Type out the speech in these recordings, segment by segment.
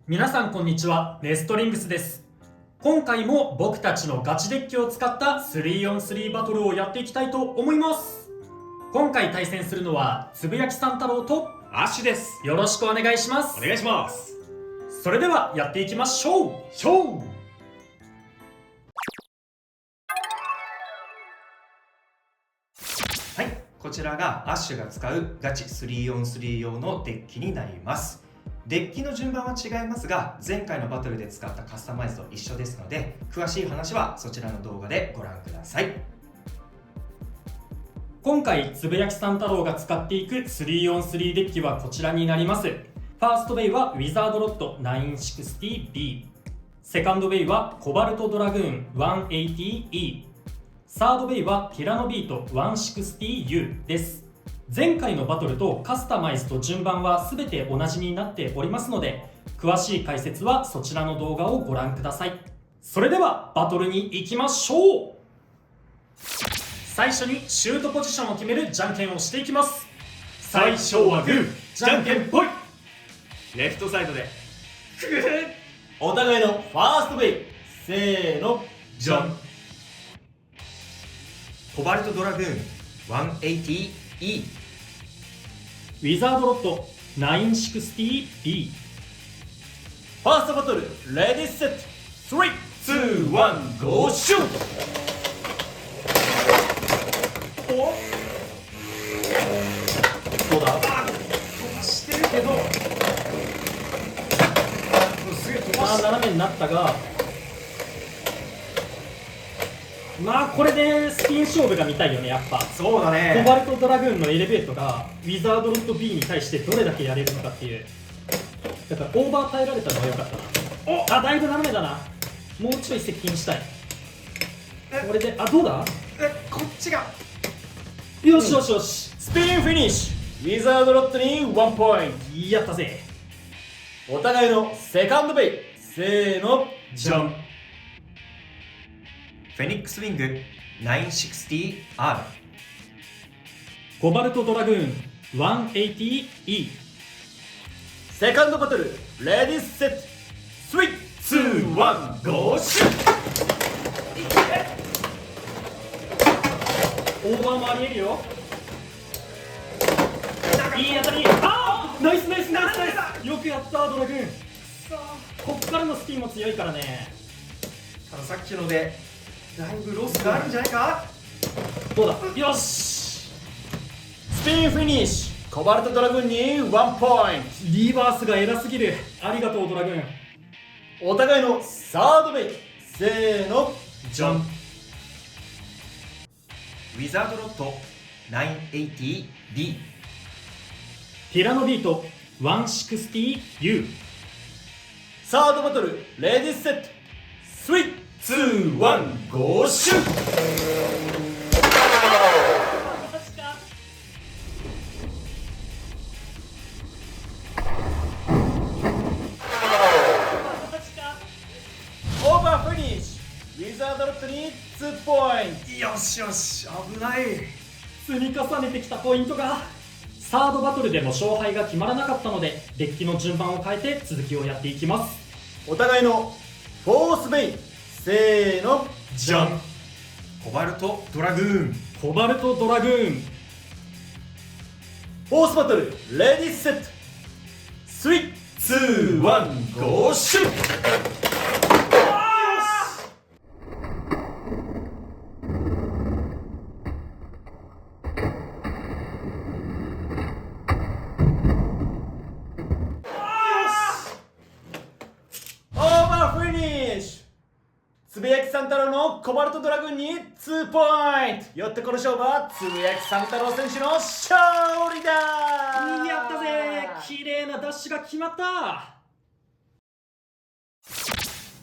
皆さんこんにちは、ネストリングスです。今回も僕たちのガチデッキを使った 3on3 バトルをやっていきたいと思います。今回対戦するのはつぶやきさん太郎とアッシュです。よろしくお願いします。お願いします。それではやっていきましょう。はい、こちらがアッシュが使うガチ 3on3 用のデッキになります。デッキの順番は違いますが、前回のバトルで使ったカスタマイズと一緒ですので、詳しい話はそちらの動画でご覧ください。今回つぶやきさん太郎が使っていく 3on3 デッキはこちらになります。ファーストウェイはウィザードロッド 960B、 セカンドウェイはコバルトドラグーン 180E、 サードウェイはティラノビート 160U です。前回のバトルとカスタマイズと順番は全て同じになっておりますので、詳しい解説はそちらの動画をご覧ください。それではバトルに行きましょう。最初にシュートポジションを決めるじゃんけんをしていきます。最初はグー、じゃんけんぽい。レフトサイドでお互いのファーストウェイ、せーの、ジャン。コバルトドラグーン 180E、 ウィザードロッド 960B。 ファーストバトルレディーセット3、2、1、ゴーシュート。どうだ？飛ばしてるけど、すげえ飛ばして斜めになったが、まあこれでスピン勝負が見たいよね、やっぱ。そうだね。コバルトドラグーンのエレベートがウィザードロッド B に対してどれだけやれるのかっていう。だからオーバー耐えられたのが良かったな。あ、だいぶ斜めだな。もうちょい接近したい。これで、どうだ？こっちがよしよしよし、スピンフィニッシュ。ウィザードロッドに1ポイント。やったぜ。お互いのセカンドベイ、せーの、じゃん。フェニックスウィング 960R、 コバルトドラグーン 180E。 セカンドバトルレディーセット3、2、1、ゴーシューオーバーもありえるよ。いい当たり。ナイスナイスナイスナイス。よくやったドラグーン。こっからのスピンも強いからね。たださっきのでだいぶロスがあるんじゃないか。どうだ？よし。スピンフィニッシュ、コバルトドラグーンに1ポイント。リバースが偉すぎる。ありがとうドラグーン。お互いのサードベイ、せーの、じゃん。ウィザードロッド 980B、 ティラノビート 160U。 サードバトルレディーセット3、2、1、ゴーシューオーバーフィニッシュ。ウィザードロッドに2ポイント。よしよし、危ない。積み重ねてきたポイントが。サードバトルでも勝敗が決まらなかったので、デッキの順番を変えて続きをやっていきます。お互いのフォースベイ、せーの、じゃん。コバルトドラグーン、コバルトドラグーン。フォースバトルレディーセット3、2、1、ゴーシュー。オーバーフィニッシュ。つぶやきさん太郎のコバルトドラグーンに2ポイント。よってこの勝負はつぶやきさん太郎選手の勝利だ。やったぜ。綺麗なダッシュが決まった。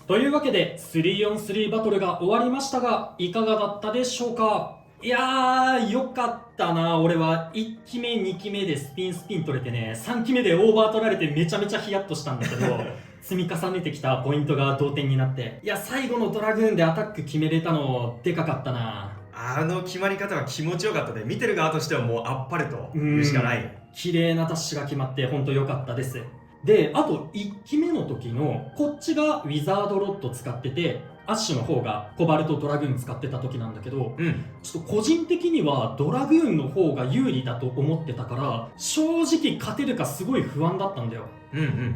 というわけで 3on3 バトルが終わりましたが、いかがだったでしょうか。いやー、よかったな。俺は1期目2期目でスピン取れてね、3期目でオーバー取られてめちゃめちゃヒヤッとしたんだけど積み重ねてきたポイントが同点になって、いや最後のドラグーンでアタック決めれたのでかかったな。あの決まり方は気持ちよかったで、見てる側としてはもうあっぱれと言うしかない。綺麗なダッシュが決まって本当良かったです。で、あと1機目の時のこっちがウィザードロッド使ってて、アッシュの方がコバルトドラグーン使ってた時なんだけど、ちょっと個人的にはドラグーンの方が有利だと思ってたから、正直勝てるかすごい不安だったんだよ。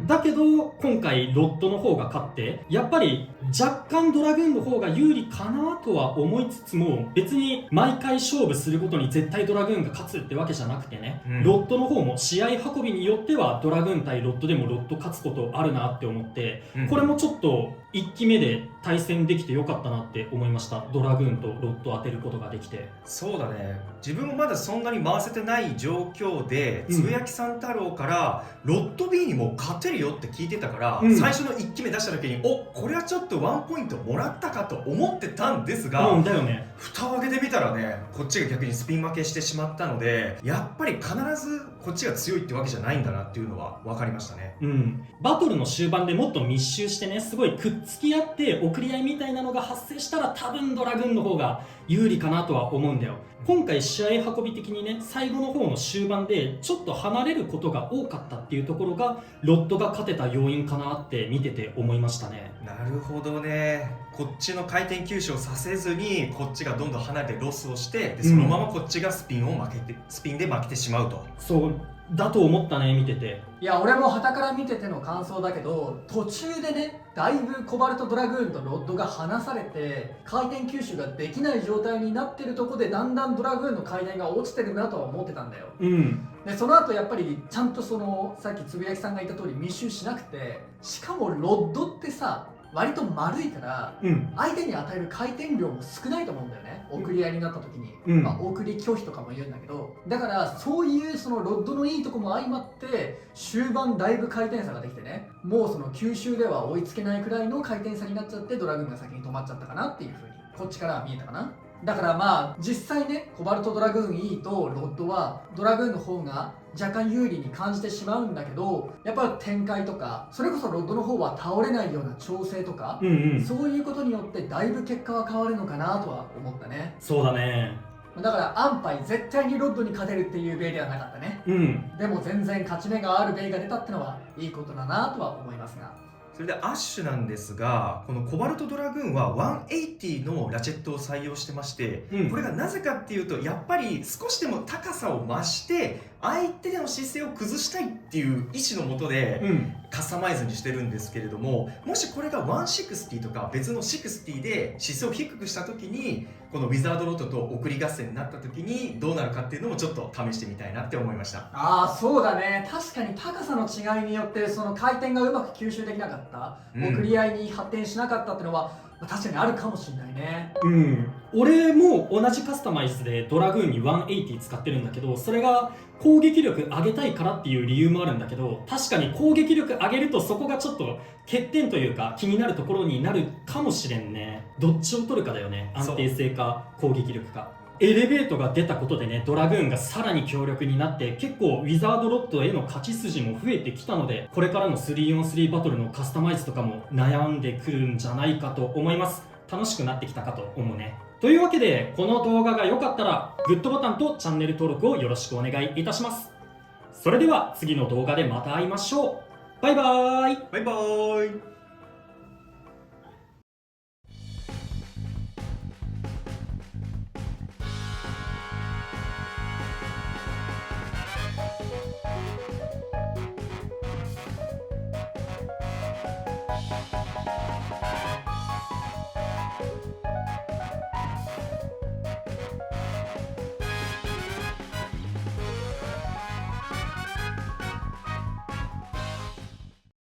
だけど今回ロッドの方が勝って、やっぱり若干ドラグーンの方が有利かなとは思いつつも、別に毎回勝負するごとに絶対ドラグーンが勝つってわけじゃなくてね、ロッドの方も試合運びによってはドラグーン対ロッドでもロッド勝つことあるなって思って、これもちょっと1機目で対戦できてよかったなって思いました。ドラグーンとロッド当てることができて。そうだね、自分もまだそんなに回せてない状況で、つぶやきさん太郎からロッド B にも勝てるよって聞いてたから、最初の1機目出した時にこれはちょっとワンポイントもらったかと思ってたんですが、だよね、蓋を開けてみたらね、こっちが逆にスピン負けしてしまったので、やっぱり必ずこっちが強いってわけじゃないんだなっていうのは分かりましたね。バトルの終盤でもっと密集してね、すごいくっつき合って送り合いみたいなのが発生したら、多分ドラグーンの方が有利かなとは思うんだよ。今回試合運び的にね、最後の方の終盤でちょっと離れることが多かったっていうところが、ロッドが勝てた要因かなって見てて思いましたね。なるほどね。こっちの回転吸収をさせずに、こっちがどんどん離れてロスをして、でそのままこっちがスピンで負けてしまうと。そうだと思ったね、見てて。いや、俺も傍から見てての感想だけど、途中でね、だいぶコバルトドラグーンとロッドが離されて、回転吸収ができない状態になってるとこで、だんだんドラグーンの回転が落ちてるなとは思ってたんだよ。でその後やっぱりちゃんとさっきつぶやきさんが言った通り密集しなくて、しかもロッドってさ、割と丸いから、相手に与える回転量も少ないと思うんだよね、送り合いになった時に、送り拒否とかも言うんだけど、だからそういうそのロッドのいいとこも相まって、終盤だいぶ回転差ができてね、もうその吸収では追いつけないくらいの回転差になっちゃって、ドラグーンが先に止まっちゃったかなっていう風にこっちからは見えたかな。だからまあ実際ね、コバルトドラグーン E とロッドはドラグーンの方が若干有利に感じてしまうんだけど、やっぱり展開とか、それこそロッドの方は倒れないような調整とか、そういうことによってだいぶ結果は変わるのかなとは思ったね。そうだね。だから安牌絶対にロッドに勝てるっていうベイではなかったね。でも全然勝ち目があるベイが出たってのはいいことだなとは思いますが。それでアッシュなんですが、このコバルトドラグーンは180のラチェットを採用してまして、これがなぜかっていうと、やっぱり少しでも高さを増して相手の姿勢を崩したいっていう意思のもとで、カスタマイズにしてるんですけれども、もしこれが160とか別の60で姿勢を低くした時に、このウィザードロッドと送り合戦になった時にどうなるかっていうのもちょっと試してみたいなって思いました。そうだね、確かに高さの違いによってその回転がうまく吸収できなかった、送り合いに発展しなかったっていうのは確かにあるかもしれないね。俺も同じカスタマイズでドラグーンに180使ってるんだけど、それが攻撃力上げたいからっていう理由もあるんだけど、確かに攻撃力上げるとそこがちょっと欠点というか気になるところになるかもしれんね。どっちを取るかだよね、安定性か攻撃力か。エレベートが出たことでね、ドラグーンがさらに強力になって、結構ウィザードロッドへの勝ち筋も増えてきたので、これからの 3on3 バトルのカスタマイズとかも悩んでくるんじゃないかと思います。楽しくなってきたかと思うね。というわけで、この動画が良かったらグッドボタンとチャンネル登録をよろしくお願いいたします。それでは次の動画でまた会いましょう。バイバーイ。バイバーイ。